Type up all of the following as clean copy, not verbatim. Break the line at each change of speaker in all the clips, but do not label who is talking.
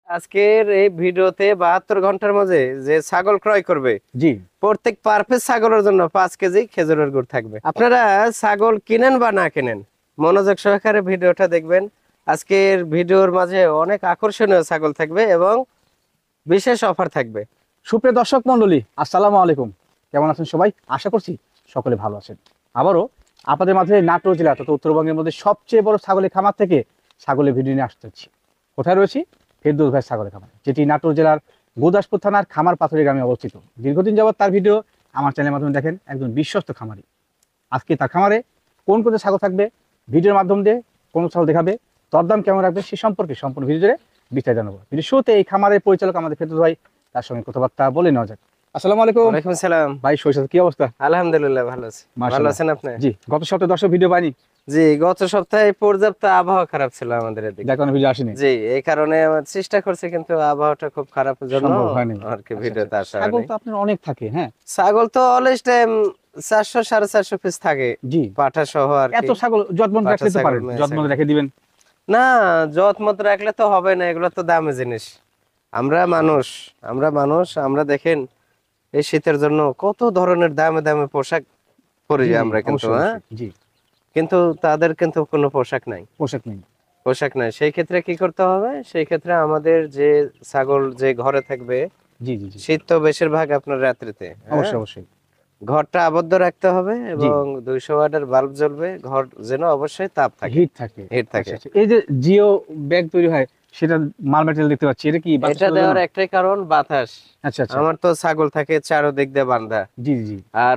আজকের এই ভিডিওতে 72 ঘন্টার মাঝে যে ছাগল ক্রয় করবে,
জি
প্রত্যেক পার পিস ছাগলের জন্য 5 কেজি খেজুরের গুড় থাকবে। আপনারা ছাগল কিনেন বা না কিনেন, মনোযোগ সহকারে ভিডিওটা দেখবেন। আজকের ভিডিওর মাঝে অনেক আকর্ষণীয় ছাগল থাকবে এবং বিশেষ অফার থাকবে।
সুপ্রিয় দর্শক মন্ডলী, আসসালামু আলাইকুম। কেমন আছেন সবাই? আশা করছি সকলে ভালো আছেন। আবারও আপনাদের মাঝে নাটোর জেলা তথা উত্তরবঙ্গের মধ্যে সবচেয়ে বড় ছাগলের খামার থেকে ছাগলের ভিডিও নিয়ে আসতে হচ্ছে। কোথায় রয়েছি? ফেরদৌস ভাই ছাগলের খামার, যেটি নাটোর জেলার গুরদাসপুর থানার খামার পাথুরি গ্রামে অবস্থিত। দীর্ঘদিন যাবত তার ভিডিও আমার চ্যানেলের মাধ্যমে দেখেন, একজন বিশ্বস্ত খামারি। আজকে তার খামারে কোন কোন ছাগল থাকবে, ভিডিওর মাধ্যম দিয়ে কোন ছাগল দেখাবে, দরদাম কেমন রাখবে, সে সম্পর্কে সম্পূর্ণ ভিডিও জুড়ে বিস্তারিত জানাবো। ভিডিও শুরুতে এই খামারের পরিচালক আমাদের ফেরদৌস ভাই, তার সঙ্গে কথাবার্তা বলে নেওয়া যাক। আসসালামু আলাইকুম।
ওয়ালাইকুম আসসালাম।
ভাই শৈশব কি অবস্থা?
আলহামদুলিল্লাহ ভালো আছি। ভালো
মাশাআল্লাহ।
আছেন আপনি?
জি, গত সপ্তাহে দর্শক ভিডিও পাইনি,
জি, গত সপ্তাহে পর্যাপ্ত আবহাওয়া খারাপ ছিল আমাদের এদিকে।
যার কারণে ভিডিও আসেনি,
জি, এই কারণে আমার চেষ্টা করছি, কিন্তু আবহাওয়াটা খুব খারাপের জন্য
সম্ভব হয়নি।
আর কি
আচ্ছা,
ভিডিওতে
আচ্ছা।
আসা
ছাগল
হয়নি।
তো আপনার অনেক থাকে, হ্যাঁ?
ছাগল তো অলওয়েজ টাইম 400 450 পিস থাকে,
জি,
পাঠা সহ আর
এত
কি।
ছাগল যত্ন
পাঠা
রাখলে তো
ছাগল,
পারেন,
মেয়ে
যত্ন
ছাগল।
রেখে দিবেন।
না, যত্মত রাখলে তো হবে না, এগুলো তো দামি জিনিস। আমরা দেখেন এই শীতের জন্য কত ধরনের দামে দামে পোশাক পরি
জি
আমরা, কিন্তু
অবশ্যই
হ্যাঁ,
অবশ্যই। জি,
কিন্তু তাদের কিন্তু কোনো
পোশাক নেই।
পোশাক নাই। সেই ক্ষেত্রে কি করতে হবে? সেই ক্ষেত্রে আমাদের যে ছাগল যে ঘরে থাকবে,
জি জি জি,
শীত তো বেশিরভাগ আপনার রাত্রিতে, হ্যাঁ,
অবশ্যই অবশ্যই।
ঘরটা আবদ্ধ রাখতে হবে
জি,
এবং 200 ওয়াটের বাল্ব জ্বলবে, ঘর যেন অবশ্যই তাপ থাকে,
হিট থাকে।
হিট থাকে।
আচ্ছা আচ্ছা, এই যে জিও ব্যাগ তৈরি হয়, সেটা মাল ম্যাটেরিয়াল দেখতে পাচ্ছি, এটা কি বাতাস
এটা
চলার
দেওয়ার
জন্য?
একটাই কারণ বাতাস।
আচ্ছা আচ্ছা,
আমার তো ছাগল থাকে চারদিক দিয়ে বাঁধা,
জি জি জি,
আর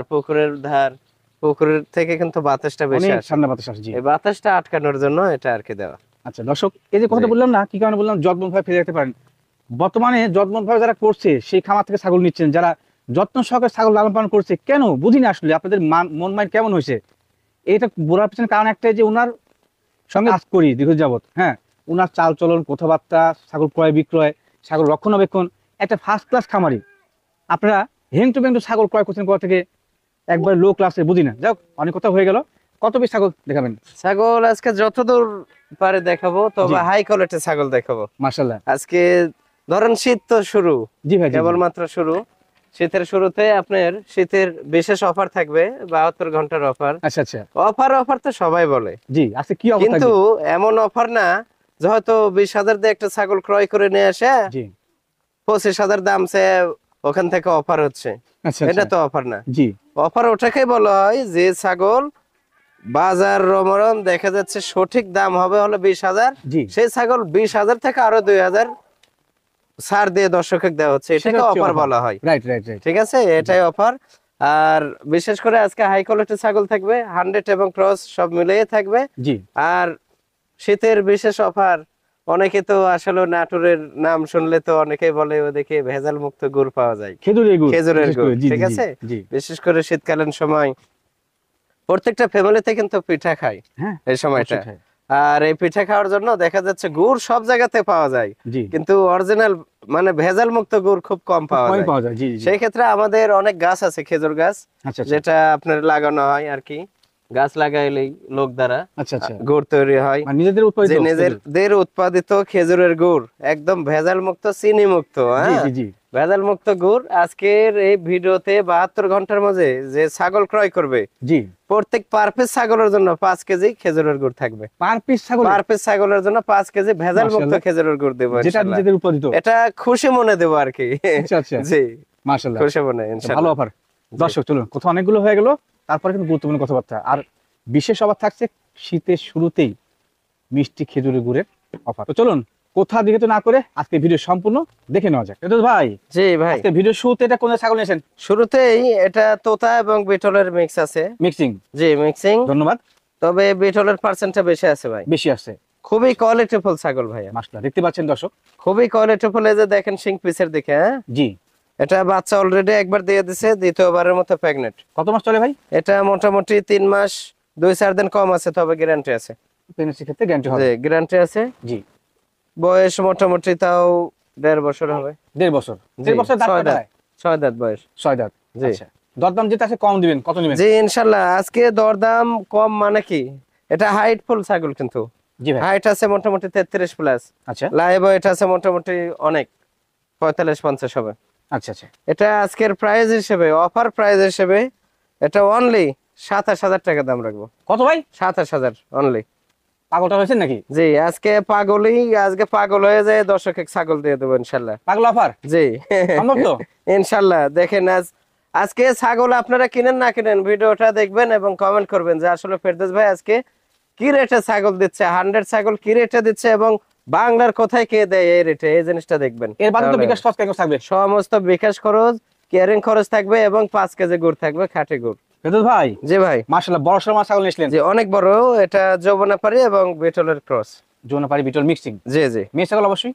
পুকুরের থেকে কিন্তু বাতাসটা বেশি
অনেক
আসে।
ঠান্ডা বাতাস আসে। জি,
এই বাতাসটা আটকানোর জন্য এটা আর কি দেওয়া।
আচ্ছা দর্শক, এই যে
জি,
কথাটা বললাম না, কি কারণে বললাম, যত্ন ভাবে ফেলে রাখতে পারেন। বর্তমানে যত্ন ভাবে যারা করছে, সেই খামার থেকে ছাগল নিচ্ছেন, যারা যত্ন সহকারে ছাগল লালন পালন করছে, কেন বুঝি না আসলে আপনাদের মন মাইন্ড কেমন হয়েছে। এটা বোঝার পিছনে কারণ একটাই, যে ওনার সঙ্গে কাজ করি দীর্ঘ যাবত, হ্যাঁ, ওনার চাল চলন, কথাবার্তা, ছাগল ক্রয় বিক্রয়, ছাগল রক্ষণাবেক্ষণ, একটা ফার্স্ট ক্লাস খামারি। আপনারা হেংটু বেংটু ছাগল ক্রয় করছেন কোথা থেকে, একবার লো ক্লাসে, বুঝি না। যাক, অনেক কথা হয়ে গেল। কত পিস ছাগল দেখাবেন?
ছাগল আজকে যতদূর পারে দেখাবো,
জি,
তবে হাই কোয়ালিটির ছাগল দেখাবো
মাশাআল্লাহ।
আজকে। ধরেন শীত তো শুরু,
জি ভাই, জি জি।
কেবলমাত্র শুরু। শীতের শুরুতে আপনার শীতের বিশেষ অফার থাকবে, 72 ঘন্টার অফার।
আচ্ছা আচ্ছা,
অফার তো সবাই বলে,
জি, আজকে কি অবস্থা?
কিন্তু এমন অফার না যে হয়তো 20,000 দিয়ে একটা ছাগল ক্রয় করে নিয়ে আসে,
জি,
25,000 দাম সে ওখান থেকে অফার হচ্ছে,
আচ্ছা
এটা
আচ্ছা,
তো অফার না।
জি
অফার ওটাকে বলা হয় যে ছাগল বাজার রমরম দেখা যাচ্ছে সঠিক দাম হবে হলো 20,000,
জি,
সেই ছাগল 20,000 থেকে আরো 2,000 ছাড় দিয়ে দর্শকের দেওয়া হচ্ছে,
সেটা
এটাকে
হচ্ছে
অফার
offer।
বলা হয়।
Right right right.
ঠিক আছে, এটাই অফার। আর বিশেষ করে আজকে হাই কোয়ালিটির ছাগল থাকবে, 100 এবং ক্রস সব মিলিয়ে থাকবে।
জি,
আর শীতের বিশেষ অফার, অনেকে তো আসলে নাটোরের নাম শুনলে তো অনেকেই বলে ওদিকে ভেজাল মুক্ত গুড় পাওয়া যায়,
খেজুরের গুড়
খেজুরের
বিশেষ
গুড়,
করে। জি
ঠিক
জি জি
আছে।
জি,
বিশেষ করে শীতকালীন সময় প্রত্যেকটা ফ্যামিলিতে কিন্তু পিঠা খায়
হ্যাঁ,
এই সময়টা।
অবশ্যই খাই।
আর এই পিঠা খাওয়ার জন্য দেখা যাচ্ছে গুড় সব জায়গাতে পাওয়া যায়,
জি,
কিন্তু অরিজিনাল মানে ভেজাল মুক্ত গুড় খুব কম
খুব
পাওয়া
কমই
যায়।
পাওয়া যায়। জি জি জি,
সেই ক্ষেত্রে আমাদের অনেক গাছ আছে, খেজুর গাছ,
আচ্ছা আচ্ছা,
যেটা আপনার লাগানো হয় আর কি। গাছ লাগাইলেই লোক দ্বারা
আচ্ছা আচ্ছা,
গুড় তৈরি হয়,
মানে নিজেদের উৎপাদিত
যে
খেজুর।
নিজেদের উৎপাদিত খেজুরের গুড়, একদম ভেজাল মুক্ত, চিনি মুক্ত,
জি
হ্যাঁ,
জি জি,
ভেজাল মুক্ত গুড়। আজকের এই ভিডিওতে 72 ঘন্টার মাঝে যে ছাগল ক্রয় করবে,
জি,
প্রত্যেক পার পিস ছাগলের জন্য 5 কেজি খেজুরের গুড় থাকবে।
পার পিস ছাগল,
পার পিস ছাগলের জন্য 5 কেজি ভেজাল মুক্ত
মাশাআল্লাহ,
খেজুরের গুড় দেবো
যেটা
ইনশাআল্লাহ।
নিজেদের উৎপাদিত।
এটা খুশি মনে দেবো আর কি।
আচ্ছা আচ্ছা,
জি,
মাশাআল্লাহ,
খুশি মনে
ভালো
ইনশাআল্লাহ।
অফার।
জি,
দর্শক চলুন, কথা অনেকগুলো হয়ে গেল, তারপরে কিন্তু গুরুত্বপূর্ণ কথাবার্তা। আর বিশেষ অফার থাকছে শীতের শুরুতেই, মিষ্টি খেজুরের গুড়ের অফার। তো চলুন, কোথা দিকে তো না করে আজকে ভিডিও সম্পূর্ণ দেখে নেওয়া যাক। এটা ভাই,
জি ভাই,
আজকে ভিডিও শুরুতে এটা কোন ছাগল নিয়েছেন?
শুরুতেই এটা তোতা এবং বিটলের মিক্স আছে।
মিক্সিং,
জি, মিক্সিং,
ধন্যবাদ।
তবে বিটলের পার্সেন্টটা বেশি আছে ভাই।
বেশি আছে,
খুবই কোয়ালিটিফুল ছাগল ভাইয়া,
মাশাআল্লাহ, দেখতে পাচ্ছেন দর্শক।
খুবই কোয়ালিটিফুল। এই যে দেখেন সিং পিসের দিকে, হ্যাঁ,
জি,
এটা বাচ্চা অলরেডি একবার দিয়ে দিছে, দ্বিতীয়বারের মতো প্রেগনেন্ট।
কত মাস চলে ভাই?
এটা মোটামুটি 3 মাস 2-4 দিন কম আছে, তবে গ্যারান্টি আছে।
প্রেগন্যান্সি ক্ষেত্রে গ্যারান্টি হবে?
জি, গ্যারান্টি আছে।
জি,
বয়স মোটামুটি তাও 1.5 বছর হবে।
1.5 বছর।
জি,
1.5 বছর দাঁত
6
কাটা
দাঁত,
হয়?
6 দাঁত বয়স।
6 দাঁত।
জি,
আচ্ছা, দরদাম যেটা আছে কম দিবেন, কত নেবেন?
জি ইনশাল্লাহ। আজকে দরদাম কম মানে কি, এটা হাইট ফুল ছাগল কিন্তু।
জি ভাই।
হাইট আছে মোটামুটি 33 প্লাস,
আচ্ছা
লাইভ ওয়েট আছে মোটামুটি অনেক 45-50 হবে।
আচ্ছা আচ্ছা।
এটা আজকের প্রাইস হিসেবে, অফার প্রাইস হিসেবে এটা অনলি 27,000 টাকা দাম রাখবো।
কত ভাই?
27,000 অনলি।
পাগলটা হয়েছেন নাকি?
জি, আজকে পাগল হয়ে যায়, দর্শক এক ছাগল দিয়ে দেবো ইনশাল্লাহ।
পাগল অফার
জি
সম্ভব তো?
ইনশাল্লাহ। দেখেন আজকে ছাগল আপনারা কিনেন না কিনেন, ভিডিওটা দেখবেন এবং কমেন্ট করবেন যে আসলে ফেরদৌস ভাই আজকে কি রেটে ছাগল দিচ্ছে, 100 ছাগল কি রেটে দিচ্ছে এবং বাংলার কোথায় কে দেয় এই রেটে, এই জিনিসটা দেখবেন।
এর বাদে তো
তাহলে
বিকাশ খরচ কেন থাকবে?
সমস্ত বিকাশ খরচ, কেয়ারিং খরচ থাকবে এবং 5 কেজি গুড় থাকবে, খাঁটি গুড়।
ফেরদৌস ভাই
জি ভাই।
মাশাআল্লাহ বড় সড় মাছ ছাগল নিয়েছিলেন।
জি, অনেক বড়। এটা যৌবনাপাড়ি এবং বেটলের ক্রস।
যৌনপাড়ি বিটল মিক্সিং।
জি জি
মেয়ে ছাগল অবশ্যই।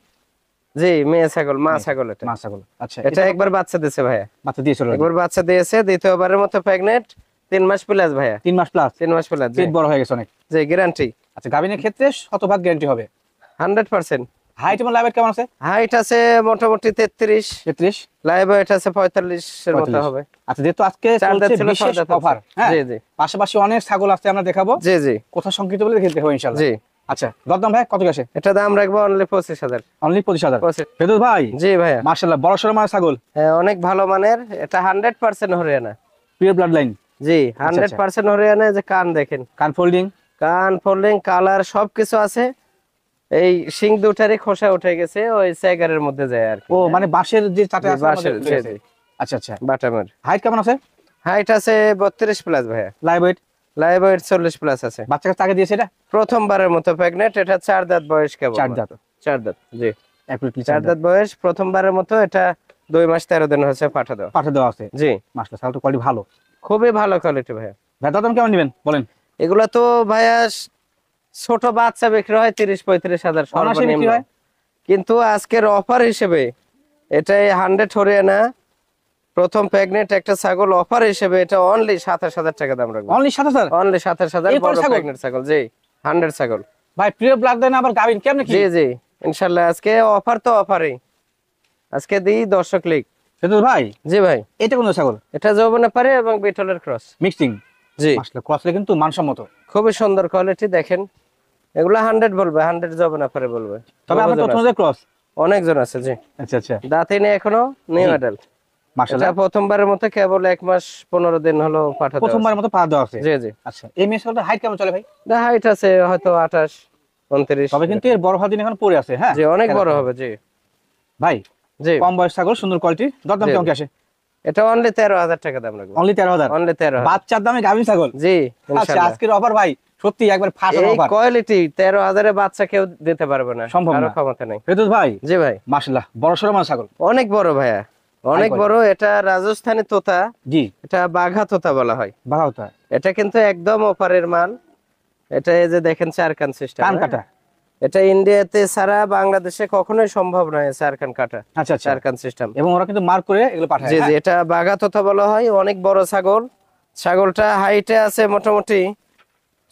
জি, মেয়ে ছাগল, মা ছাগল। এটা
মা ছাগল। আচ্ছা
এটা একবার বাচ্চা দিয়েছে ভাইয়া,
বাচ্চা দিয়েছিল
একবার বাচ্চা দিয়েছে, দ্বিতীয়বারের মতো প্রেগনেন্ট, 3 মাস প্লাস ভাইয়া,
3 মাস প্লাস।
3 মাস প্লাস। জি
পেট বড় হয়ে গেছে অনেক।
জি, গ্যারান্টি।
আচ্ছা গাভিনের ক্ষেত্রে শতভাগ গ্যারান্টি হবে
100%।
হাইট এবং লাইভ কেমন আছে?
হাইট আছে মোটামুটি 33,
33
লাইভ ওয়েট আছে 45 এর মতো
45
হবে।
আচ্ছা যেহেতু আজকে
চার দাঁত
চলছে
ছিল,
বিশেষ
ছয় দাঁত
অফার,
আছে।
হ্যাঁ
জি জি
পাশাপাশি অনেক ছাগল আছে আমরা দেখাবো,
জি জি
কোথা সংক্ষিপ্ত বলে দেখে দেবো ইনশাআল্লাহ।
জি।
আচ্ছা দরদাম ভাই কত গেছে?
এটা দাম রাখবো অনলি 25,000।
অনলি 25,000।
25।
ফেরদৌস ভাই
জি ভাইয়া।
মাশাআল্লাহ বড় সড় মাছ ছাগল,
হ্যাঁ, অনেক ভালো মানের। এটা 100% হরিয়ানা।
Pure blood line.
জি,
আচ্ছা।
100% হরিয়ানা। যে কান দেখেন,
কান ফোল্ডিং।
কান ফোল্ডিং, কালার সবকিছু আছে। এই সিং দুটারই খোসা উঠে গেছে, ওই স্যাগারের মধ্যে যায় আর কি।
ও মানে বাঁশের যে চাটে
জি,
আছে
বাঁশের,
আমাদের
জি,
উঠে গেছে।
জি।
আচ্ছা আচ্ছা।
বাটামের।
হাইট কেমন আছে?
হাইট আছে 32 প্লাস ভাইয়া,
live weight
live weight 40 plus আছে।
বাচ্চা কাছে আগে দিয়েছে এটা?
প্রথমবারের মতো প্রেগনেন্ট। এটা 4 দাঁত বয়স কেবল।
4 দাঁত।
4 দাঁত। জি,
অ্যাকুরেটলি
4 দাঁত বয়স, প্রথমবারের মতো। এটা 2 মাস 13 দিন হচ্ছে পাঠা দেওয়া।
পাঠা দেওয়া আছে।
জি,
মাশাআল্লাহ ছাগলটা কোয়ালিটি ভালো।
খুবই ভালো কোয়ালিটি ভাইয়া।
ভাই দাম কেমন নেবেন বলেন?
এগুলা তো ভাইয়া ছোট বাচ্চা বিক্রি হয় 30-35 হাজার
অনায়াসে বিক্রি
সর্বনিম্ন,
হয়।
কিন্তু আজকের অফার হিসেবে এটাই 100 হরিয়ানা প্রথম প্রেগনেন্ট একটা ছাগল, অফার হিসেবে এটা অনলি 27,000 টাকা দাম রাখবো।
অনলি 7,000।
অনলি 27,000
এরপরে
বড়
ছাগল?
প্রেগনেন্ট ছাগল। জি, 100 ছাগল।
ভাই প্রিয় ব্লাড দেন আবার গাবিন কেমনে কি?
জি জি ইনশাআল্লাহ। আজকে অফার তো অফারই, আজকে দিই দর্শক লিগ।
ফেরদৌস ভাই
জি ভাই।
এটা কোন ছাগল?
এটা যৌবনাপাড়ি এবং বিটলের ক্রস।
মিক্সিং।
জি,
মাশাআল্লাহ ক্রসলে কিন্তু মানসম্মত।
খুবই সুন্দর কোয়ালিটি। দেখেন এগুলা 100 বলবে, 100 যৌবনাপাড়ি বলবে।
তবে আমরা
ওজন
প্রথমে
আছে।
যে ক্রস।
অনেকজন আছে। জি,
আচ্ছা আচ্ছা
দাঁতে নেই এখনো, নিউ অ্যাডাল্ট। এটা
মাশাআল্লাহ
প্রথমবারের মতো কেবল 1 মাস 15 দিন হলো পাঠা দেওয়া
প্রথমবারের
আছে।
মতো পা দেওয়া আছে।
জি জি।
আচ্ছা এই মেয়ে ছাগলটা হাইট কেমন চলে ভাই?
হাইট আছে হয়তো 28, 29।
তবে কিন্তু এর বড় হাদিন এখন পড়ে আছে, হ্যাঁ
জি, অনেক বড় হবে। জি
ভাই।
জি।
কম বয়স ছাগল, সুন্দর কোয়ালিটি, দরদাম
জি,
কেমন
জি।
কি আসে?
এটা অনলি 13,000 টাকা দাম রাখবো।
অনলি 13,000।
অনলি 13,000।
বাচ্চার দামে গাভিন ছাগল।
জি
আচ্ছা
ইনশাআল্লাহ।
আজকের অফার ভাই সত্যি একবার ফাটানো
এই
অফার।
কোয়ালিটি 13,000 এ বাচ্চা কেউ দিতে পারবে না,
সম্ভব
কারো
না।
ক্ষমতা নেই।
ফেরদৌস ভাই
জি ভাই।
মাশাআল্লাহ বড় সড় মাছ ছাগল।
অনেক বড় ভাইয়া, অনেক
quality।
বড়। এটা রাজস্থানী তোতা,
জি
এটা বাঘা তোতা বলা হয়।
বাঘাওতা।
এটা কিন্তু একদম অফারের মাল। এটা এই যে দেখেন 4 কান সিস্টেম।
কান কাটা।
এটা ইন্ডিয়াতে ছাড়া বাংলাদেশে কখনোই সম্ভব নয় 4 কান কাটা,
আচ্ছা আচ্ছা
4 কান সিস্টেম।
এবং ওরা কিন্তু মার্ক করে এগুলো পাঠায়।
জি জি,
হ্যাঁ?
এটা বাঘা তোতা বলা হয়। অনেক বড় ছাগল। ছাগলটা হাইটে আছে মোটামুটি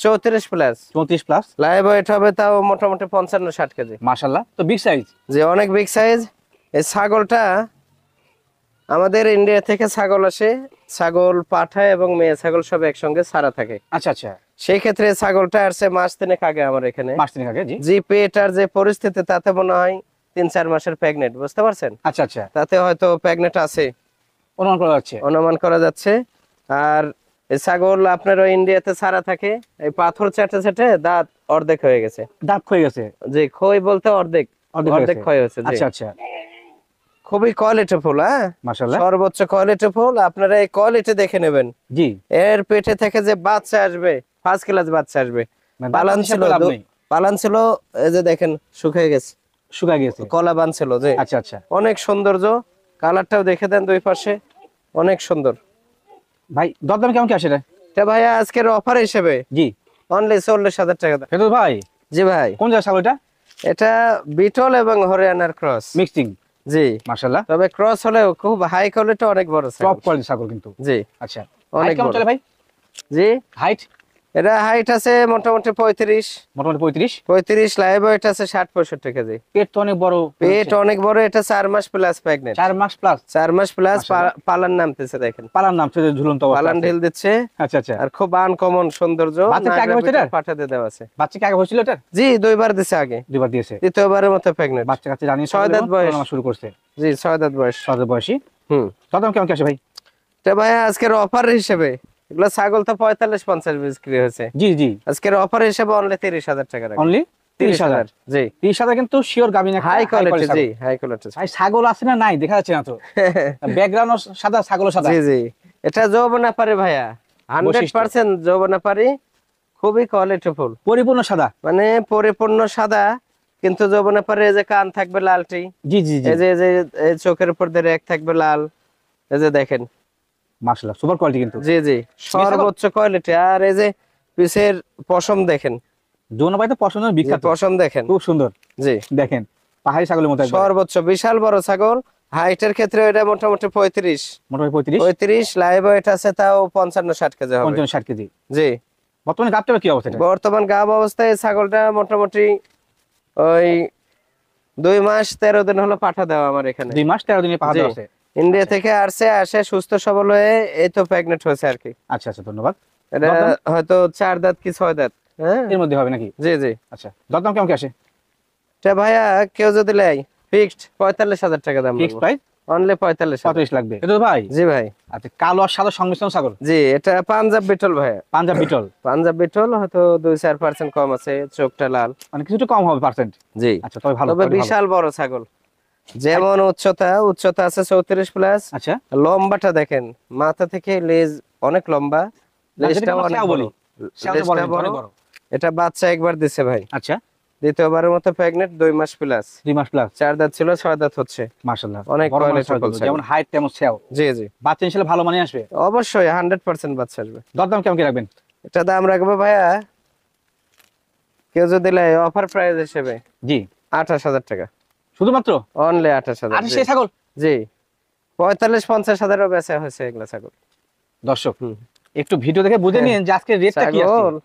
34 প্লাস,
34 প্লাস।
লাইভ ওয়েট হবে তাও মোটামুটি 55-60 কেজি।
মাশাআল্লাহ তো বিগ সাইজ।
যে অনেক বিগ সাইজ। এই ছাগলটা আমাদের ইন্ডিয়া থেকে ছাগল আসে, ছাগল, পাঠা এবং মেয়ে ছাগল সব একসঙ্গে ছাড়া থাকে।
আচ্ছা আচ্ছা
সেই ক্ষেত্রে ছাগলটা আসছে মাস 3 আগে আমার এখানে।
মাস তিনেক আগে। জি
জি, পেটার যে পরিস্থিতি তাতে মনে হয় 3-4 মাসের প্রেগনেন্ট, বুঝতে পারছেন?
আচ্ছা আচ্ছা
তাতে হয়তো প্রেগনেন্ট আছে
অনুমান করা যাচ্ছে।
অনুমান করা যাচ্ছে। আর এই ছাগল আপনার ওই ইন্ডিয়াতে ছাড়া থাকে, এই পাথর চাটে চাটে দাঁত অর্ধেক হয়ে গেছে।
দাঁত ক্ষয়ে গেছে।
জি, ক্ষয় বলতে অর্ধেক,
অর্ধেক হয়ে
অর্ধেক
গেছে।
ক্ষয় হয়েছে। জি,
আচ্ছা আচ্ছা
খুবই কোয়ালিটিফুল। হ্যাঁ,
মাশাআল্লাহ
সর্বোচ্চ কোয়ালিটিফুল। আপনারা এই কোয়ালিটি দেখে নেবেন।
জি
এর পেটে থেকে যে বাচ্চা আসবে, ফার্স্ট ক্লাস বাচ্চা আসবে।
মানে
পালান
দাঁত
ছিল,
হিসাবে লাভ নেই।
পালান ছিল, এই যে দেখেন শুকিয়ে গেছে,
শুকায় গেছে।
কলা বান ছিল। যে
আচ্ছা আচ্ছা
অনেক সৌন্দর্য, কালারটাও দেখে দেন দুই পাশে, অনেক সুন্দর।
ভাই দরদাম কেমন কি আসে এটা?
এটা ভাইয়া আজকের অফার হিসেবে
জি
অনলি 40,000 টাকা দাম।
ফেরদৌস ভাই
জি ভাই।
কোন জায়গা ছাগল এটা?
এটা বিটল এবং হরিয়ানার ক্রস।
মিক্সিং।
জি,
মাশাআল্লাহ
তবে ক্রস হলেও খুব হাই কোয়ালিটি, অনেক বড়
টপ
ছাগল।
কোয়ালিটি ছাগল কিন্তু।
জি,
আচ্ছা
অনেক
হাইট কেমন
বড়।
চলে ভাই?
জি,
হাইট
এটা হাইট আছে মোটামুটি 35,
মোটামুটি 35।
35, লাইভ ওয়েট আছে 60-65 কেজি।
পেট তো অনেক বড়,
পেট অনেক বড়, এটা 4 মাস প্লাস প্রেগনেন্ট।
4 মাস প্লাস।
4 মাস প্লাস,
মাশাআল্লাহ।
পালান নামতেছে দেখেন,
পালার নাম ছিল ঝুলন্ত অবস্থা
পালান
আছে।
ঢিল দিচ্ছে।
আচ্ছা আচ্ছা।
আর খুব আনকমন সৌন্দর্য।
বাচ্চা কি আগে হয়েছে এটার?
পাঠাতে দেওয়া আছে।
বাচ্চা কি আগে হয়েছিল এটার?
জি, 2বার দিছে আগে,
দুবার দিয়েছে।
তৃতীয়বারের মতো প্রেগনেন্ট।
বাচ্চা কাছে জানি
6 দাঁত বয়স
শুরু করছে।
জি, 6 দাঁত বয়স।
6 দাঁত বয়সী। দাম কেমন কি আসে ভাই?
তো ভাই আজকের অফার হিসেবে এগুলো ছাগল তো 45-50 বিক্রি হয়েছে,
জি জি।
আজকের অফার হিসেবে অনলি 30,000 টাকা রাখবো।
অনলি 30,000।
জি,
30,000 কিন্তু শিওর গাবিন,
হাই কোয়ালিটি। জি, হাই কোয়ালিটি।
ভাই ছাগল আছে না নাই দেখা যাচ্ছে না তো, ব্যাকগ্রাউন্ড সাদা, ছাগল সাদা।
জি জি, এটা যৌবনা পারে ভাইয়া, 100% যৌবনা পারি, খুবই কোয়ালিটিফুল,
পরিপূর্ণ সাদা,
মানে পরিপূর্ণ সাদা। কিন্তু যৌবনা পারে এই যে কান থাকবে লালটি,
জি জি জি,
এই যে এই চোখের উপর দিয়ে রেখ থাকবে লাল, এই যে দেখেন,
মাশাআল্লাহ সুপার কোয়ালিটি কিন্তু।
জি জি, সর্বোচ্চ কোয়ালিটি। আর এই যে পিছের পশম দেখেন,
যৌন পাইতে পছন্দ বিখ্যাত,
পশম দেখেন,
খুব সুন্দর।
জি,
দেখেন পাহাড়ি ছাগলের মতো একদম।
সর্বোচ্চ বিশাল বড় ছাগল। হাইটের ক্ষেত্রে এটা মোটামুটি 35,
মোটামুটি
35, লাইভ ওয়েট আছে তাও 55-60 কেজি হবে।
55-60 কেজি।
জি,
বর্তমানে গাবটা কি অবস্থা?
বর্তমান গাব অবস্থায় ছাগলটা মোটামুটি ওই 2 মাস 13 দিন হলো পাঠা দেওয়া আমার এখানে।
2 মাস 13 দিনে পাঠা দেওয়া আছে।
ইন্ডিয়া থেকে আসে সুস্থ সবল হয়ে এই তো প্রেগনেন্ট হয়েছে আর কি।
আচ্ছা আচ্ছা, ধন্যবাদ।
এটা হয়তো 4 দাঁত কি 6 দাঁত, হ্যাঁ
এর মধ্যে হবে নাকি?
জি জি।
আচ্ছা, দাম কেমন কি আসে?
এটা ভাইয়া কেউ যদি লাই ফিক্সড 45,000 টাকা দাম,
ফিক্সড প্রাইস
অনলি 45,000।
35 লাগবে এটা তো ভাই?
জি ভাই।
আচ্ছা, কালো আর সাদা সংমিশ্রণ ছাগল?
জি, এটা পাঞ্জাব বিটল ভাইয়া।
পাঞ্জাব বিটল।
পাঞ্জাব বিটল হয়তো 2-4% কম আছে, চোখটা লাল,
মানে কিছুটা কম হবে পার্সেন্ট।
জি।
আচ্ছা, তবে ভালো,
তবে বিশাল বড় ছাগল, যেমন উচ্চতা আছে 34 প্লাস।
আচ্ছা,
লম্বাটা দেখেন, মাথা থেকে লেজ অনেক লম্বা, লেজটা অনেক বড়, লেজটা বড়। এটা বাচ্চা একবার দিছে ভাই।
আচ্ছা,
দ্বিতীয়বারের মতো প্রেগনেন্ট, 2 মাস প্লাস।
2 মাস প্লাস।
4 দাঁত ছিল, 6 দাঁত হচ্ছে।
মাশাআল্লাহ,
অনেক
বড় মানের
কোয়ালিটি
ছাগল, যেমন হাইট তেমন সেও।
জি জি,
বাচ্চা ইনশাআল্লাহ ভালো মানে আসবে।
অবশ্যই 100% বাচ্চা আসবে।
দাম কেমন কি রাখবেন?
এটা দাম রাখবো ভাইয়া, কেউ যদি লাই অফার প্রাইস হিসেবে
জি,
28,000 টাকা,
শুধুমাত্র
অনলি 28,000।
আর সেই ছাগল?
জি, 45-50 হাজারও বেচা হয়েছে এগুলা ছাগল।
দর্শক একটু ভিডিও দেখে বুঝে নিন যে আজকে রেটটা কি আছে।
ছাগল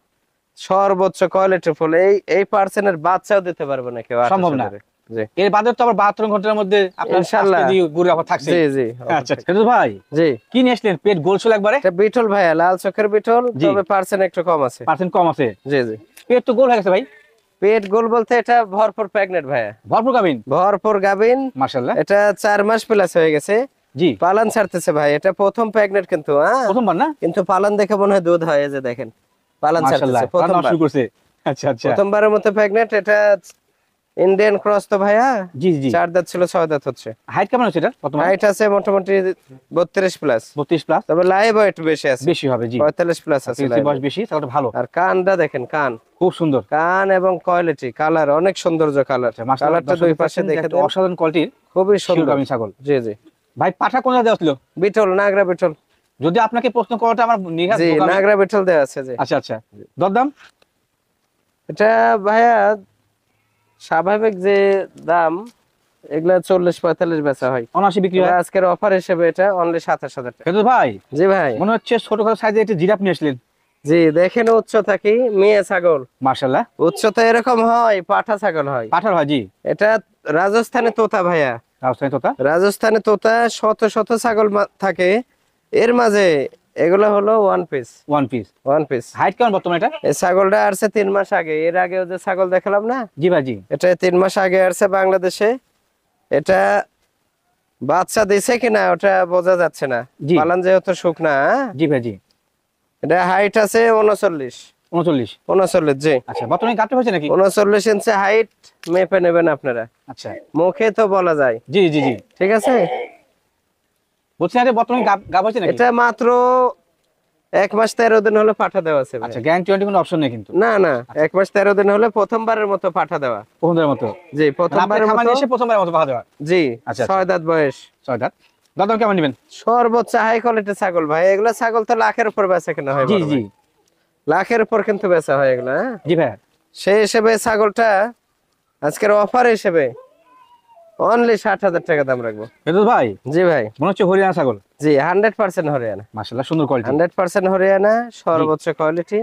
সর্বোচ্চ কোয়ালিটি ফুল, এই পার্সেন্টের বাচ্চাও দিতে পারবে না কেউ,
সম্ভব না।
28,000 জি,
এর বাদে তো আবার 72 ঘন্টার মধ্যে আপনার
ইনশাআল্লাহ
গুড় আবার থাকছে।
জি জি।
আচ্ছা সেটা তো ভাই
জি,
কি নিয়ে আসলেন? পেট গোলছল একবারে?
এটা বিটল ভাইয়া, লাল চোখের বিটল,
জি।
তবে পার্সেন্ট একটু কম আছে।
পার্সেন্ট কম আছে।
জি জি,
পেট তো গোল হয়ে গেছে ভাই।
পেট গোল বলতে এটা ভরপুর প্রেগনেন্ট ভাইয়া,
ভরপুর গাবিন।
ভরপুর গাবিন।
মাশাআল্লাহ।
এটা 4 মাস প্লাস হয়ে গেছে,
জি,
পালান ছাড়তেছে ভাই। এটা প্রথম প্রেগনেন্ট কিন্তু, হ্যাঁ
প্রথমবার না?
কিন্তু পালান দেখে মনে হয় দুধ হয়, এই যে দেখেন পালান
মাশাআল্লাহ,
ছাড়তেছে প্রথমবার,
শুরু করছে। আচ্ছা আচ্ছা,
প্রথমবারের মতো প্রেগনেন্ট। এটা ইন্ডিয়ান ক্রস তো ভাইয়া।
জি জি।
4 দাঁত ছিল, 6 দাঁত হচ্ছে।
হাইট কেমন আছে এটা বর্তমানে?
হাইট আছে মোটামুটি 32 প্লাস,
32 প্লাস।
তবে লাইভ ওয়েট বেশি আছে,
বেশি হবে জি,
45 প্লাস আছে
বেশি
live
বয়স
weight।
বেশি, তাহলে ভালো।
আর কানটা দেখেন, কান
খুব সুন্দর।
কান এবং কোয়ালিটি, কালার অনেক সৌন্দর্য, কালার
মাশাআল্লাহ,
কালারটা দুই পাশে দেখে দেন,
অসাধারণ কোয়ালিটির
খুবই সুন্দর
গাবিন ছাগল।
জি জি।
ভাই পাঠা কোন জায়গায় আসলো?
বিটল, নাগরা বিটল।
যদি আপনাকে প্রশ্ন করাটা আমার নিঘাত
জি,
বোকামি।
নাগরা বিটল দেওয়া আছে জি।
আচ্ছা আচ্ছা, দরদাম?
এটা ভাইয়া স্বাভাবিক যে দাম, এগুলা 40-45 বেচা হয়,
79 বিক্রি হয়।
আজকের অফার হিসেবে এটা অনলি 27,000 টাকা।
কিন্তু ভাই
জি ভাই।
মনে হচ্ছে ছোটখাটো সাইজের একটা জিরাফ নিয়ে আসলেন।
জি, দেখেন উচ্চতা কি, মেয়ে ছাগল
মাশাআল্লাহ,
উচ্চতা এরকম হয়, পাঠা ছাগল হয়।
পাঠার ভাই জি।
এটা রাজস্থানে তোতা ভাইয়া,
রাজস্থানী তোতা।
রাজস্থানে তোতা, শত শত ছাগল থাকে, এর মাঝে এগুলো হলো one piece.
One piece. Height কেমন বর্তমানে এটা?
এই ছাগলটা আসছে 3 মাস আগে, এর আগে যে ছাগল দেখালাম না,
জি ভাই জি।
এটা 3 মাস আগে আসছে বাংলাদেশে। এটা বাচ্চা দিছে কিনা ওটা বোঝা যাচ্ছে না,
জি।
পালান যেহেতু শুকনা, হ্যাঁ?
জি ভাই জি।
এটা হাইট আছে 39।
39।
জি।
আচ্ছা, বর্তমানে গাবটা হয়েছে নাকি?
39 ইঞ্চি হাইট, মেপে নেবেন আপনারা,
আচ্ছা,
মুখে তো বলা যায়।
জি জি জি।
ঠিক আছে,
বলছি আরে বর্তমানে গাব হয়েছে নাকি?
এটা মাত্র 1 মাস 13 দিন হলে পাঠা দেওয়া আছে ভাই।
আচ্ছা, গ্যারান্টি ওয়ারেন্টি কোনো অপশন নেই কিন্তু?
না না, 1 মাস 13 দিন হলে প্রথমবারের মতো পাঠা দেওয়া।
প্রথমবারের মতো?
জি, প্রথমবারের মতো।
এসে প্রথমবারের মতো পাওয়া যাবে?
জি,
আচ্ছা,
6 দাঁত বয়স।
6 দাঁত। দাম কেমন নেবেন?
সর্বোচ্চ হাই কোয়ালিটি ছাগল ভাই, এগুলা ছাগল তো লাখের উপর বেচা কেনা হয়।
জি
বড়
জি।
ভাই, লাখের উপর কিন্তু বেচা হয় এগুলা, হ্যাঁ?
জি ভাই।
সেই হিসেবে ছাগলটা আজকের অফার হিসেবে অনলি 60,000 টাকা দাম রাখবো।
কিন্তু ভাই
জি ভাই।
মনে হচ্ছে হরিয়ানা ছাগল।
জি, 100% হরিয়ানা।
মাশাআল্লাহ, সুন্দর কোয়ালিটি।
100% হরিয়ানা, সর্বোচ্চ কোয়ালিটি।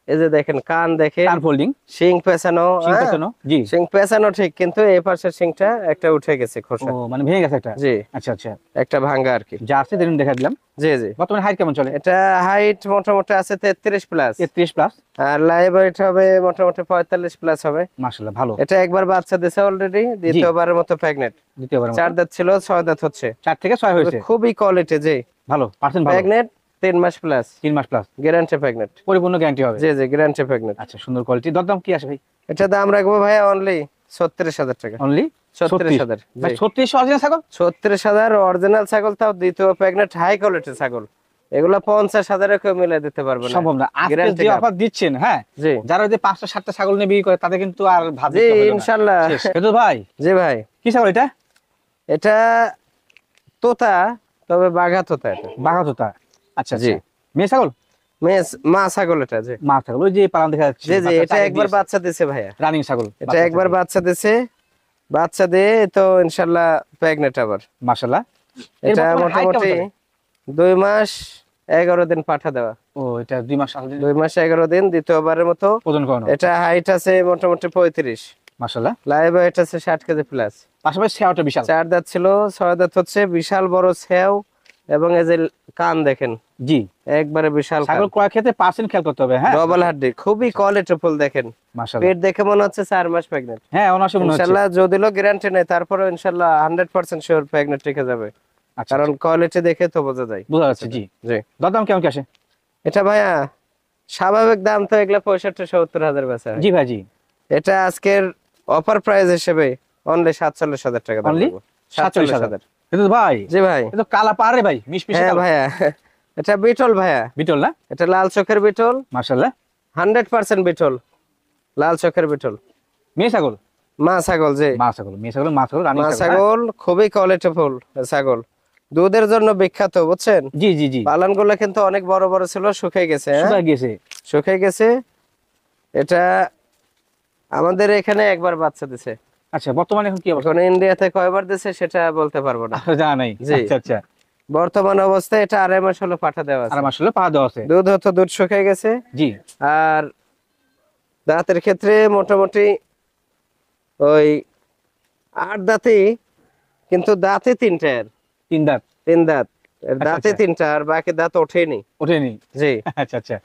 এই যে দেখেন কান দেখেন,
কান ফোল্ডিং,
শিং পেছানো,
শিং পেছানো, জি।
শিং পেছানো ঠিক, কিন্তু এই পাশের শিংটা একটা উঠে গেছে
ও
খোসা।
মানে ভেঙে গেছে একটা।
জি,
আচ্ছা আচ্ছা,
একটা ভাঙ্গা আর কি।
যা আছে দেখুন দেখা দিলাম।
জি জি।
বর্তমানে হাইট কেমন চলে?
এটা হাইট মোটামুটি আছে 33 প্লাস,
33 প্লাস।
আর লাইভ ওয়েট হবে মোটামুটি 45 প্লাস হবে।
মাশাআল্লাহ ভালো।
এটা একবার বাচ্চা দিছে অলরেডি, দ্বিতীয়বারের মতো প্রেগনেন্ট।
দ্বিতীয়বার
4 দাঁত ছিল, 6 দাঁত হচ্ছে।
4 থেকে 6 হয়েছে।
খুবই কোয়ালিটি, জি
ভালো, পার্সেন্ট ভালো।
প্রেগনেন্ট 3 মাস প্লাস,
3 মাস প্লাস,
গ্যারান্টি প্রেগনেন্ট,
পরিপূর্ণ গ্যারান্টি হবে।
জি জি গ্যারান্টি প্রেগনেন্ট।
আচ্ছা, সুন্দর কোয়ালিটি। দরদাম কি আসে ভাই?
এটা দাম রাখবো ভাইয়া অনলি 36,000 টাকা।
অনলি
36,000,
ভাই।
জি
36 অরিজিনাল ছাগল?
36,000 অরিজিনাল ছাগল, তাও দ্বিতীয় প্রেগনেন্ট হাই কোয়ালিটি ছাগল। এগুলা 50,000 কেউ মিলে দিতে পারবে না,
সম্ভব না। আজকে
Guarantee
যে
gap।
অফার দিচ্ছেন, হ্যাঁ,
জি
যারা যে 5টা 7টা ছাগল নিয়ে বিক্রি করে তাদের কিন্তু আর
জি
ভাবতে হবে না।
ইনশাআল্লাহ।
কিন্তু ভাই,
জি ভাই,
কি ছাগল এটা?
এটা তোতা, তবে বাঘা তোতা এটা।
বাঘা তোতা। আচ্ছা
জি।
আচ্ছা, মেয়ে ছাগল?
মা ছাগল এটা, জি
মা ছাগল, ওই যে পালন দেখা যাচ্ছে।
জি জি। এটা একবার বাচ্চা দিছে ভাইয়া,
রানিং ছাগল।
এটা একবার বাচ্চা দিছে, বাচ্চা দিয়ে তো ইনশাআল্লাহ প্রেগনেন্ট আবার।
মাশাআল্লাহ।
এটা মোটামুটি 2 মাস 11 দিন পাঠা দেওয়া।
ও এটা 2 মাস আসলে
2 মাস 11 দিন, দ্বিতীয়বারের মতো
ওজন করানো।
এটা হাইট আছে মোটামুটি 35,
মাশাআল্লাহ।
লাইভ ওয়েট আছে 60 কেজি প্লাস।
পাশাপাশি সেওটা বিশাল।
4 দাঁত ছিল, 6 দাঁত হচ্ছে, বিশাল বড় সেও, এবং এই যে কান দেখেন,
জি।
একবারে বিশাল কান।
ছাগল ক্রয় ক্ষেত্রে পার্সেন্ট খেয়াল করতে হবে, হ্যাঁ।
ডবল হাড্ডি, খুবই কোয়ালিটিফুল দেখেন।
মাশাআল্লাহ।
পেট দেখে মনে হচ্ছে 4 মাস প্রেগনেন্ট।
হ্যাঁ, অনাসে মনে হচ্ছে।
ইনশাআল্লাহ যদিও গ্যারান্টি নাই, তারপরে ইনশাআল্লাহ 100% শিওর প্রেগনেন্ট টিকে যাবে,
আচ্ছা,
কারণ কোয়ালিটি দেখে তো বোঝা যায়।
বোঝা যাচ্ছে, জি।
জি।
দরদাম কেমন কি আসে?
এটা ভাইয়া স্বাভাবিক দাম তো এগুলা 65-70 হাজার বেচা হয়।
জি ভাই, জি।
এটা আজকের অফার প্রাইস হিসেবে অনলি 47,000 টাকা দাম
অনলি
রাখবো।
47,000। কিন্তু ভাই,
জি ভাই।
এটা তো কালা পারে ভাই, মিশমিশে
হ্যাঁ
কালো।
ভাইয়া, এটা বিটল ভাইয়া,
বিটল না?
এটা লাল চোখের বিটল,
মাশাআল্লাহ।
100% বিটল, লাল চোখের বিটল।
মেয়ে ছাগল?
মা ছাগল, জি
মা ছাগল, মেয়ে ছাগল, মা ছাগল, রানী
মা
ছাগল।
ছাগল খুবই কোয়ালিটিফুল ছাগল, দুধের জন্য বিখ্যাত, বুঝছেন।
জি জি জি।
পালন গুলো কিন্তু অনেক বড় বড় ছিল, শুকিয়ে গেছে, হ্যাঁ
শুকায় গেছে।
শুকিয়ে গেছে। এটা আমাদের এখানে একবার বাচ্চা দিছে।
আচ্ছা, বর্তমানে এখন কি অবস্থা?
এখন ইন্ডিয়াতে কয়বার দিছে সেটা বলতে পারবো না,
জানা নাই।
জি।
আচ্ছা আচ্ছা।
বর্তমান অবস্থায় এটা 2.5 মাস হলো পাঠা দেওয়া
আর
আছে।
মাশাআল্লাহ পা দেওয়া আছে।
দুধ হতো, দুধ শুকিয়ে গেছে।
জি।
আর দাঁতের ক্ষেত্রে মোটামুটি ওই 8 দাঁতই, কিন্তু দাঁতে 3টা,
3 দাঁত।
3 দাঁত, এর
আচ্ছা,
দাঁতে
আচ্ছা।
3টা, আর বাকি দাঁত ওঠেনি।
ওঠেনি।
জি।
আচ্ছা আচ্ছা।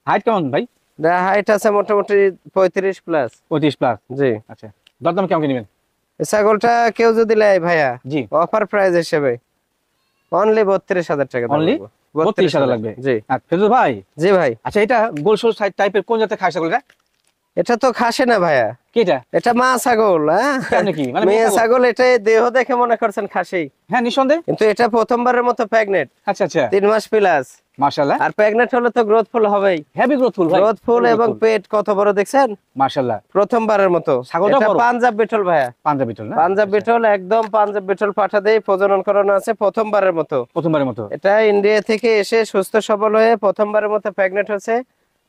হাইট কেমন ভাই?
হাইট আছে মোটামুটি 35 প্লাস।
35 প্লাস।
জি।
আচ্ছা, দরদাম কেমন কি নেবেন?
এই ছাগলটা কেউ যদি নেয় ভাইয়া,
জি।
অফার প্রাইস হিসেবে অনলি 32,000 টাকা দাম
অনলি
রাখবো।
32,000 লাগবে।
জি।
আচ্ছা ফেরদৌস ভাই,
জি ভাই।
আচ্ছা এটা গোলশোল সাইড টাইপের কোন জাতের খাসি ছাগল এটা?
এটা তো খাসে না ভাইয়া,
কি এটা?
এটা মা ছাগল, হ্যাঁ
কেমনে কি? মানে
মেয়ে
মেয়ে ছাগল?
ছাগল, এটা দেহ দেখে মনে করছেন খাসি,
হ্যাঁ নিঃসন্দেহে।
কিন্তু এটা প্রথমবারের মতো প্রেগনেন্ট,
আচ্ছা আচ্ছা।
3 মাস প্লাস।
মাশাআল্লাহ।
আর প্রেগনেন্ট হলে তো গ্রোথফুল হবেই,
হেভি গ্রোথফুল ভাই।
গ্রোথফুল, এবং পেট কত বড় দেখছেন,
মাশাআল্লাহ।
প্রথমবারের মতো।
ছাগলটা
এটা
বড়।
পাঞ্জাব বিটল ভাইয়া,
পাঞ্জাবি বিটল না?
পাঞ্জাব
আচ্ছা,
বিটল, একদম পাঞ্জাব বিটল পাঠা দিয়ে প্রজনন করানো আছে প্রথমবারের মতো।
প্রথমবারের মতো।
এটা ইন্ডিয়া থেকে এসে সুস্থ সবল হয়ে প্রথমবারের মতো প্রেগনেন্ট হচ্ছে।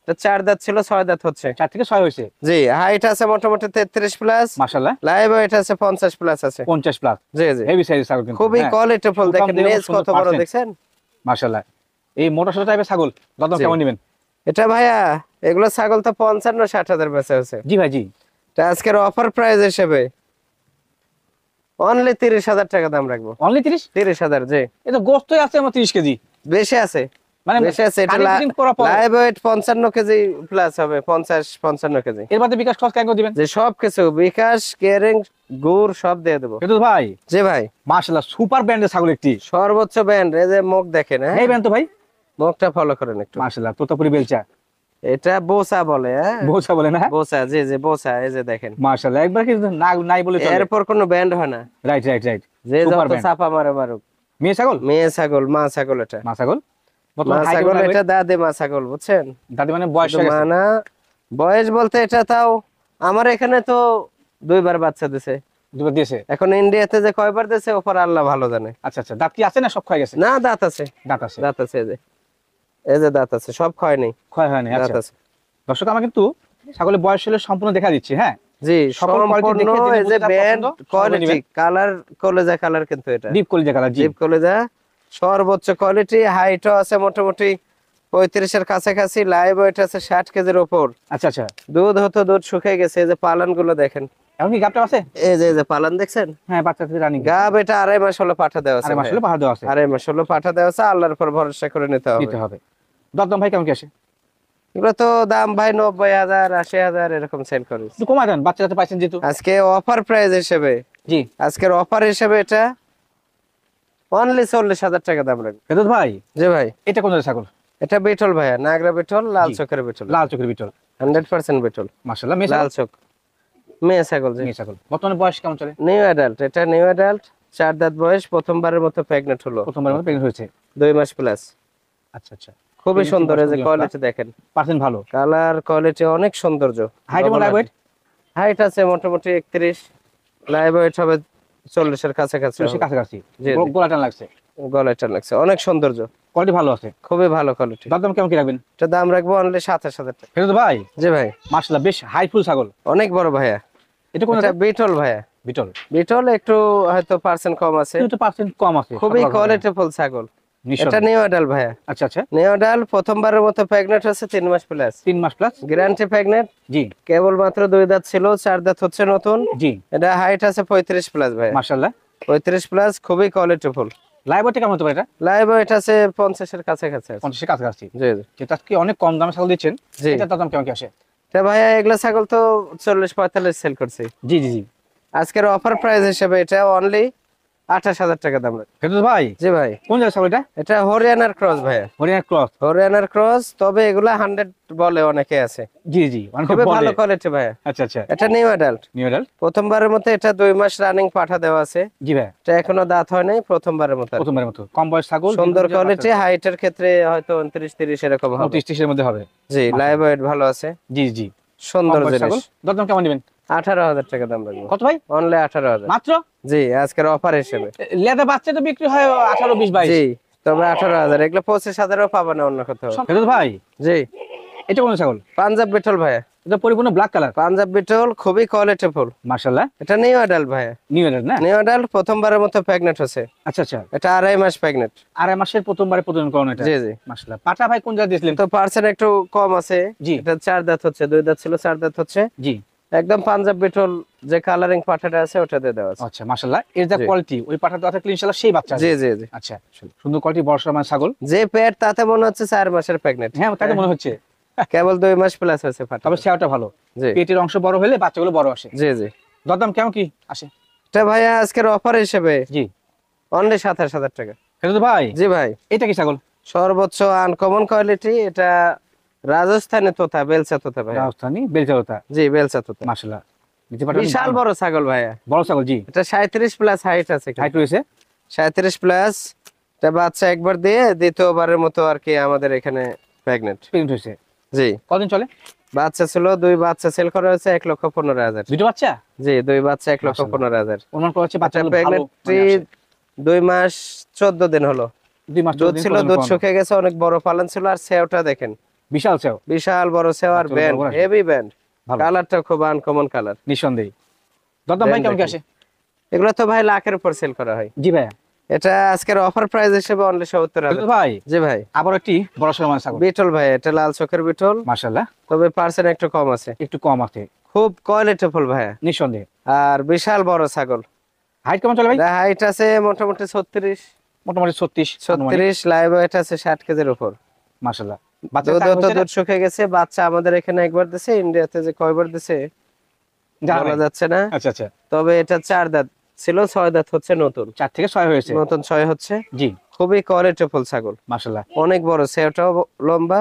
এটা 4 দাঁত ছিল, 6 দাঁত হচ্ছে।
4 থেকে 6 হয়েছে।
জি। হাইট আছে মোটামুটি 33 প্লাস,
মাশাআল্লাহ।
লাইভ ওয়েট আছে 50 প্লাস আছে।
50 প্লাস।
জি জি।
হেভি সাইজের ছাগল কিন্তু।
খুবই
হ্যাঁ।
কোয়ালিটিফুল,
সুঠাম
দেখেন
দেহ,
নেজ
সুন্দর
কত বড়
percent।
দেখছেন।
মাশাআল্লাহ। এই মোটা সোটা টাইপের ছাগল দরদাম
জি।
কেমন নেবেন?
এটা ভাইয়া, এগুলো ছাগল তো 55-60 হাজার বেচা হচ্ছে।
জি ভাই, জি।
এটা আজকের অফার প্রাইস হিসেবে অনলি 30,000 টাকা দাম রাখবো।
অনলি 30?
30,000, জি।
এটা গোস্তই আছে আমার 30 কেজি।
বেশি আছে,
মানে
বেশি আছে। এটা
কারি ফিটিং করা পরে।
লাইভ ওয়েট 55 কেজি প্লাস হবে, 50-55 কেজি।
এর মধ্যে বিকাশ খরচ কেন দিবেন?
যে সব কিছু বিকাশ, কেয়ারিং, গুড় সব দিয়ে দেবো।
ফেরদৌস ভাই,
জি ভাই।
মাশাআল্লাহ সুপার ব্র্যান্ডের ছাগল একটি।
সর্বোচ্চ ব্যান্ড, এই যে মুখ দেখেন, হ্যাঁ
এই ব্র্যান্ড তো ভাই।
মুখটা ফলো করেন একটু।
মাশাআল্লাহ তোতাপুরি বেলচা।
এটা বোসা বলে, হ্যাঁ
বোঝা বলে না?
বোসা, জি জি বোসা, এই যে দেখেন।
মাশাআল্লাহ একবার কি না নাই বলে চলে।
এরপর কোনো ব্যান্ড হয় না,
রাইট রাইট রাইট।
যে
সুপার
যত
ব্র্যান্ড।
চাপা মারে মারুক।
মেয়ে ছাগল?
মেয়ে ছাগল, মা ছাগল, এটা
মা ছাগল।
মা
বর্তমান হাইট
ছাগল,
কেমন
এটা দাদে মা ছাগল, বুঝছেন।
দাদি মানে বয়স
শুধু
হয়ে
মা
গেছে।
না, বয়স বলতে এটা তাও আমার এখানে তো 2বার বাচ্চা দিছে।
দুটো দিয়েছে।
এখন ইন্ডিয়াতে যে কয়বার দিছে ওপর আল্লাহ ভালো জানে।
আচ্ছা আচ্ছা, দাঁত কি আছে না সব ক্ষয় গেছে?
না, দাঁত আছে,
দাঁত আছে।
দাঁত আছে, এই যে দাঁত আছে, সব ক্ষয় নেই,
ক্ষয় হয়নি।
দাঁত
আচ্ছা
আছে।
দর্শক, আমরা কিন্তু ছাগলের বয়স হলে সম্পূর্ণ দেখা দিচ্ছি, হ্যাঁ।
জি
সকল quality
সম্পূর্ণ,
দেখে জেনে
এই
বুঝে
যে
যা
ব্যান্ড
পছন্দ, সবাই
কোয়ালিটি,
নেবেন।
কালার কলেজা কালার, কিন্তু এটা
ডিপ কলিজা কালার, জি।
জিপ কলেজা, সর্বোচ্চ কোয়ালিটি। হাইটও আছে মোটামুটি 35-এর কাছাকাছি, লাইভ ওয়েট আছে 60 কেজির উপর।
আচ্ছা আচ্ছা,
দুধ হতো, দুধ শুকিয়ে গেছে। এই যে পালান গুলো দেখেন,
এখন কি গাবটা আছে?
এই যে পালান দেখছেন,
হ্যাঁ, বাচ্চা থেকে রানিং।
গাব এটা 2.5 মাস হলো পাঠা দেওয়া আছে।
আরে মাসলে পাহাড় দেওয়া আছে,
2.5 মাস হলো পাঠা দেওয়া আছে, আল্লাহর উপর ভরসা করে নিতে হবে।
নিতে হবে। দরদাম ভাই কেমন কি আসে?
এগুলো তো দাম ভাই 90,000 80,000 এরকম সেল করি।
একটু কমায় দেন, বাচ্চা যাতে পাইছেন যেহেতু।
আজকে অফার প্রাইস হিসেবে,
জি,
আজকের অফার হিসেবে এটা অনলি 40,000 টাকা দাম রাখবে।
ফেরত ভাই,
জি ভাই,
এটা কোন জাতের ছাগল?
এটা বিটল ভাইয়া, নাগরা বিটল, লাল
জি।
চোখের বিটল,
লাল চোখের বিটল,
100% বিটল,
মাশাআল্লাহ। মেয়ে
লাল
ছাগল?
চোখ, মেয়ে ছাগল। জি,
মেয়ে ছাগল। বর্তমানে বয়স কেমন চলে?
নিউ অ্যাডাল্ট, এটা নিউ অ্যাডাল্ট, 4 দাঁত বয়স, প্রথমবারের মতো প্রেগনেন্ট হলো,
প্রথমবার মতো প্রেগনেন্ট হয়েছে।
2 মাস প্লাস।
আচ্ছা আচ্ছা,
খুবই
Pregnancy
সুন্দর, এই যে
বয়স
কোয়ালিটি দেখেন,
পার্সেন্ট ভালো।
কালার কোয়ালিটি অনেক সৌন্দর্য।
হাইট এবং লাইভ ওয়েট?
হাইট আছে মোটামুটি 31, লাইভ ওয়েট হবে 40-এর কাছাকাছি হবে।
কাছাকাছি।
জি, জি।
গোলা টান লাগছে,
গলাটা লাগছে, অনেক সৌন্দর্য,
কোয়ালিটি ভালো আছে।
খুবই ভালো কোয়ালিটি।
দরদাম কেমন কি রাখবেন?
এটা দাম রাখবো অনলি 27,000 টাকা।
ফেরত ভাই,
জি ভাই,
মাশাআল্লাহ, বেশ হাইফুল ছাগল।
অনেক বড় ভাইয়া।
এটা কোন
এটা
জাতের?
বিটল ভাইয়া,
বিটল।
বিটল একটু হয়তো পার্সেন্ট কম আছে,
কিন্তু পার্সেন্ট কম আছে।
খুবই কোয়ালিটিফুল ছাগল।
নিশ্চয়।
এটা নিউ অ্যাডাল্ট ভাইয়া,
আচ্ছা আচ্ছা,
নিউ অ্যাডাল্ট, প্রথমবারের মতো প্রেগনেন্ট হচ্ছে 3 মাস প্লাস,
3 মাস প্লাস।
গ্যারান্টি প্রেগনেন্ট,
জি
কেবল মাত্র 2 দাঁত ছিল, 4 দাঁত হচ্ছে নতুন।
জি,
এটা হাইট আছে 35 প্লাস ভাইয়া,
মাশাআল্লাহ।
35 প্লাস, খুবই কোয়ালিটিফুল।
লাইভ ওয়েট কেমন হতে পারে এটা?
লাইভ ওয়েট আছে 50-এর কাছাকাছি আছে।
50 এর কাছাকাছি।
জি জি
যেটা কি অনেক কম দামে ছাগল দিচ্ছেন,
জি।
এটা দাম কেমন কি আসে?
তা ভাইয়া এগুলা ছাগল তো 40-45 সেল করছি।
জি জি জি।
আজকের অফার প্রাইস হিসেবে এটা অনলি 28,000 টাকা দাম রাখবে।
ফেরত ভাই,
জি ভাই,
কোন জায়গায় ছাগল এটা?
এটা হরিয়ানার ক্রস ভাইয়া,
হরিয়ানা ক্রস।
হরিয়ানার ক্রস, তবে এগুলা 100 বলে অনেকে আছে,
জি জি, অনেক
খুবই
বলে।
ভালো কোয়ালিটি ভাইয়া।
আচ্ছা আচ্ছা,
এটা নিউ অ্যাডাল্ট,
নিউ অ্যাডাল্ট।
প্রথমবারের মতো, এটা 2 মাস রানিং পাঠা দেওয়া আছে।
জি ভাই,
এটা এখনো দাঁত হয় নাই, প্রথমবারের মতো আর কি।
প্রথমবারের মতো কম বয়স ছাগল,
সুন্দর কোয়ালিটি, হাইটের ক্ষেত্রে হয়তো 29-30 এরকম হবে।
30 এর মধ্যে হবে।
জি, লাইভ ওয়েট ভালো আছে,
জি জি,
সুন্দর
কম বয়স ছাগল।
জিনিস।
দরদাম কেমন দিবেন?
18,000 টাকা দাম রাখবো,
কত ভাই?
অনলি 18,000
মাত্র?
জি, আজকের অফার হিসেবে।
লেদা বাচ্চা তো বিক্রি হয় 18 20 22।
জি, তবে 18,000, এগুলো 25,000-ও পাবে না অন্য কোথাও।
ফেরত ভাই,
জি,
এটা কোন ছাগল?
পাঞ্জাব বিটল ভাইয়া,
এটা পরিপূর্ণ ব্ল্যাক কালার।
পাঞ্জাব বিটল, খুবই কোয়ালিটিফুল।
মাশাআল্লাহ,
এটা নিউ অ্যাডাল্ট ভাইয়া,
নিউ অ্যাডাল্ট না?
নিউ অ্যাডাল্ট, প্রথমবারের মতো প্রেগনেন্ট হচ্ছে।
আচ্ছা আচ্ছা,
এটা 2.5 মাস প্রেগনেন্ট।
2.5 মাসের প্রথমবারে প্রজনন করণ এটা।
জি জি,
মাশাআল্লাহ। পাটা ভাই কোন জায়গায় দিয়েছিলেন?
তো পার্সেন্ট একটু কম আছে।
জি।
এটা 4 দাঁত হচ্ছে, 2 দাঁত ছিল, 4 দাঁত হচ্ছে।
জি,
একদম পাঞ্জাব বিটল, যে কালারিং পাঠাটা আছে ওটা দিয়ে দেওয়া আছে।
আচ্ছা মাশাআল্লাহ। এর যা
জি।
কোয়ালিটি, ওই পাটাটা তো থাকলে ইনশাআল্লাহ সেই বাচ্চা
জি
আসবে।
জি জি,
আচ্ছা, সুন্দর কোয়ালিটি, বড় সমান ছাগল।
যে পেট তাতে মনে হচ্ছে 4 মাসের প্রেগনেন্ট।
হ্যাঁ, তাই তো মনে হচ্ছে।
কেবল 2 মাস প্লাস আছে পাঠা।
তবে সেটা ভালো,
জি
পেটের অংশ বড় হলে বাচ্চাগুলো বড় আসে।
জি জি,
দরদাম কেমন কি আসে?
এটা ভাইয়া আজকের অফার হিসেবে
জি,
অনলি 27,000 টাকা।
ফেরত ভাই,
জি ভাই,
এটা কি ছাগল?
সর্বোচ্চ আনকমন কোয়ালিটি, এটা রাজস্থানে তোতা, বেলচা তোতা ভাইয়া।
রাজস্থানী বেলচালতা।
জি, বেলচা তোতা,
মাশাআল্লাহ, নিতে পারেন।
বিশাল বড় ছাগল ভাইয়া।
বড় ছাগল। জি,
এটা 37 প্লাস হাইট আছে,
হাইট রয়েছে।
37 প্লাস। এটা বাচ্চা একবার দিয়ে দ্বিতীয়বারের মতো আর কি আমাদের এখানে প্রেগনেন্ট।
প্রেগনেন্ট হয়েছে।
জি,
কদিন চলে?
বাচ্চা ছিল, 2 বাচ্চা সেল করা হয়েছে 1,15,000।
দুটো বাচ্চা?
জি, 2 বাচ্চা
মাশাআল্লাহ।
1,15,000।
অনুমান করা হচ্ছে বাচ্চাগুলো ভালো
প্রেগনেন্টটি 2 মাস 14 দিন হলো।
2 মাস
দুধ ছিল, দুধ শুকিয়ে গেছে, অনেক বড় পালন ছিল। আর সেওটা দেখেন,
বিশাল সেও।
বিশাল বড় সেও, আর
বাচ্চাগুলো
ব্যান্ড,
বড় আছে।
হেভি ব্যান্ড,
ভালো।
কালারটা খুব আনকমন কালার।
নিঃসন্দেহে। দরদাম ভাই কেমন কি আসে?
এগুলো তো ভাই লাখের উপর সেল করা হয়।
জি ভাই,
এটা আজকের অফার প্রাইস হিসেবে অনলি 70,000
ভাই।
জি ভাই,
আবার একটি বড় সমান ছাগল।
বিটল ভাই, এটা লাল চোখের বিটল,
মাশাআল্লাহ,
তবে পার্সেন্ট একটু কম আছে,
একটু কম আছে।
খুব কোয়ালিটিফুল ভাই,
নিঃসন্দেহে।
আর বিশাল বড় ছাগল।
হাইট কেমন চলে ভাই?
হাইট আছে মোটামুটি 36,
মোটামুটি
36, লাইভ ওয়েট আছে 60 কেজির উপর।
মাশাআল্লাহ। বাচ্চা
দুধ শুকিয়ে গেছে, বাচ্চা আমাদের এখানে একবার দিছে, ইন্ডিয়াতে যে কয়বার দিছে বলা যাচ্ছে না।
আচ্ছা আচ্ছা,
তবে এটা 4 দাঁত ছিল, 6 দাঁত হচ্ছে নতুন,
4 থেকে 6 হয়েছে।
নতুন 6 হচ্ছে।
জি,
খুবই কোয়ালিটিফুল ছাগল,
মাশাআল্লাহ।
অনেক বড়, সেওটাও লম্বা,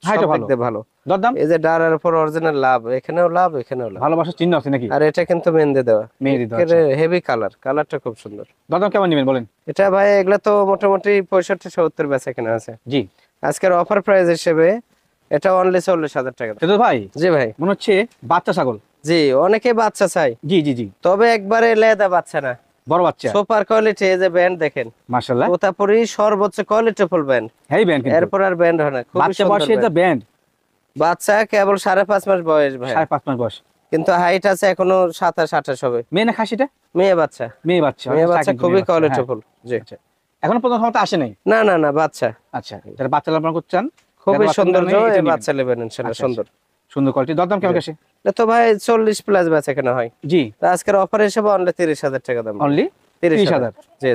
হাইটও
সব
ভালো।
দেখতে ভালো।
দরদাম?
এই যে ডারার উপর অরিজিনাল লাভ, এখানেও লাভ, এখানেও লাভ।
ভালোবাসার চিহ্ন আছে নাকি?
আর এটা কিন্তু মেহেন্দি দেওয়া,
মেহেদি দেওয়া, আচ্ছা।
হেভি কালার, কালারটা খুব সুন্দর।
দরদাম কেমন নেবেন বলেন?
এটা ভাই এগুলা তো মোটামুটি 65-70 বেচা কেনা আছে।
জি,
আজকের অফার প্রাইস হিসেবে এটা অনলি 40,000 টাকা।
ফেরত ভাই,
জি ভাই,
মনে হচ্ছে বাচ্চা ছাগল।
জি, অনেকে বাচ্চা চাই,
জি জি জি,
তবে একবারে লেদা বাচ্চা না,
বড় বাচ্চা।
Super quality. এই যে ব্যান্ড দেখেন,
মাশাআল্লাহ,
তোতাপুরি সর্বোচ্চ কোয়ালিটিফুল ব্যান্ড,
হেভি ব্যান্ড কিন্তু।
এরপর আর ব্যান্ড হয় না, খুব
বাচ্চা
সুন্দর
বয়সে যে
ব্যান্ড।
ব্যান্ড,
বাচ্চা কেবল 5.5 মাস বয়স ভাই,
5.5 মাস বয়স,
কিন্তু হাইট আছে এখনো 27-28 হবে।
মেয়ে না খাসিটা?
মেয়ে বাচ্চা,
মেয়ে বাচ্চা,
মেয়ে
অনেক
বাচ্চা,
কিন্তু
খুবই
মেয়ে বাচ্চা, হ্যাঁ।
কোয়ালিটিফুল। জি,
আচ্ছা, এখনো পর্যন্ত ক্ষমতা আসে নাই।
না না না, বাচ্চা।
আচ্ছা, যারা বাচ্চা লালন করতে চান
খুবই
বাচ্চা
সৌন্দর্য,
নেই, এটা
এই
নিবেন।
বাচ্চা নেবেন ইনশাআল্লাহ,
আচ্ছা,
সুন্দর।
সুন্দর কোয়ালিটি, দরদাম কেমন আসে?
এটা তো ভাই 40 প্লাস বেচা কেনা হয়,
জি,
তো আজকের অফার হিসেবে অনলি 30,000 টাকা দাম।
অনলি
30,000
30,000।
জি।